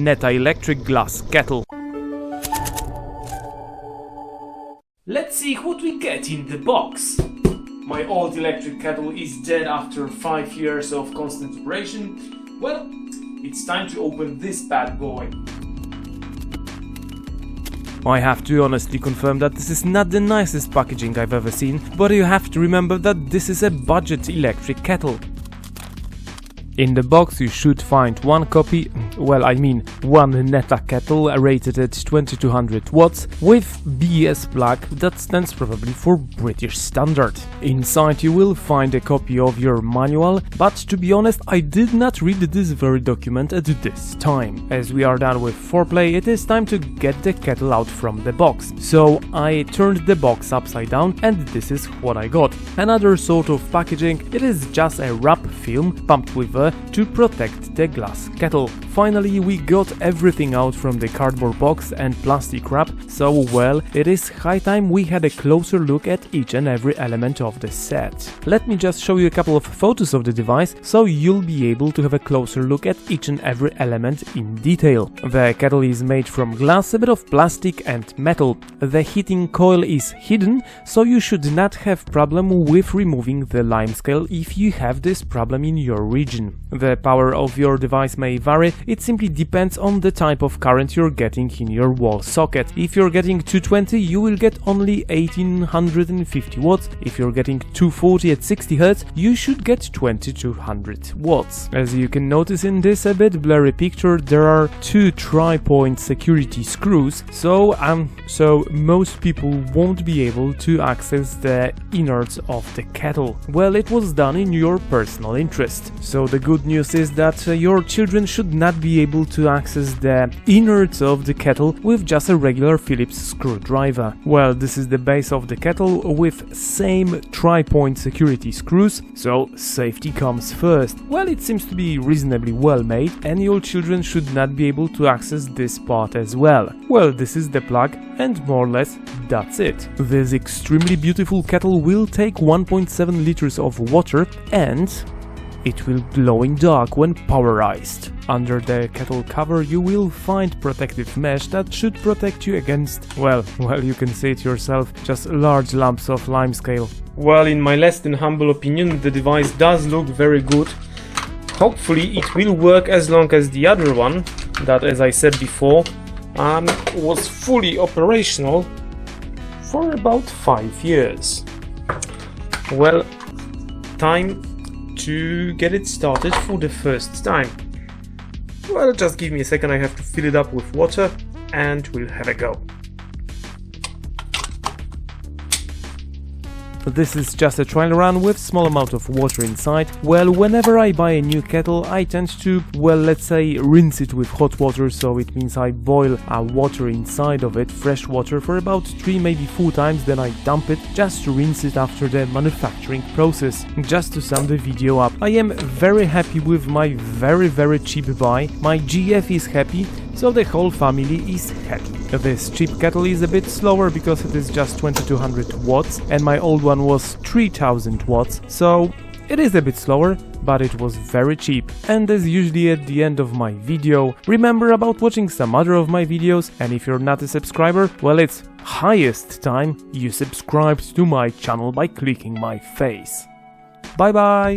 Neta electric glass kettle. Let's see what we get in the box. My old electric kettle is dead after 5 years of constant operation. Well, it's time to open this bad boy. I have to honestly confirm that this is not the nicest packaging I've ever seen, but you have to remember that this is a budget electric kettle. In the box you should find one copy, one Neta kettle rated at 2200 watts with BS plug that stands probably for British Standard. Inside you will find a copy of your manual, but to be honest I did not read this very document at this time. As we are done with foreplay, it is time to get the kettle out from the box. So I turned the box upside down and this is what I got. Another sort of packaging, it is just a wrap film pumped with air to protect the glass kettle. Finally we got everything out from the cardboard box and plastic wrap, so well, it is high time we had a closer look at each and every element of the set. Let me just show you a couple of photos of the device so you'll be able to have a closer look at each and every element in detail. The kettle is made from glass, a bit of plastic and metal. The heating coil is hidden, so you should not have problem with removing the lime scale if you have this problem in your region. The power of your device may vary, it simply depends on the type of current you're getting in your wall socket. If you're getting 220 you will get only 1850 watts, if you're getting 240 at 60 Hz you should get 2200 watts. As you can notice in this a bit blurry picture, there are two tri-point security screws, so most people won't be able to access the innards of the kettle. Well, it was done in your personal interest. So the good news is that your children should not be able to access the innards of the kettle with just a regular Phillips screwdriver. Well, this is the base of the kettle with same tri-point security screws, so safety comes first. Well, it seems to be reasonably well made and your children should not be able to access this part as well. Well, this is the plug and more or less that's it. This extremely beautiful kettle will take 1.7 liters of water and it will glow in dark when powerized. Under the kettle cover you will find protective mesh that should protect you against, well, you can see it yourself, just large lumps of limescale. Well, in my less than humble opinion, the device does look very good. Hopefully it will work as long as the other one, that, as I said before, was fully operational for about 5 years. Well, time to get it started for the first time. Well, just give me a second, I have to fill it up with water and we'll have a go. This is just a trial run with small amount of water inside. Well, whenever I buy a new kettle I tend to, let's say, rinse it with hot water, so it means I boil water inside of it, fresh water, for about 3 maybe 4 times, then I dump it just to rinse it after the manufacturing process. Just to sum the video up, I am very happy with my very cheap buy, my GF is happy, so the whole family is happy. This cheap kettle is a bit slower because it is just 2200 watts and my old one was 3000 watts, so it is a bit slower, but it was very cheap. And as usually at the end of my video, remember about watching some other of my videos, and if you're not a subscriber, well, it's highest time you subscribed to my channel by clicking my face. Bye bye!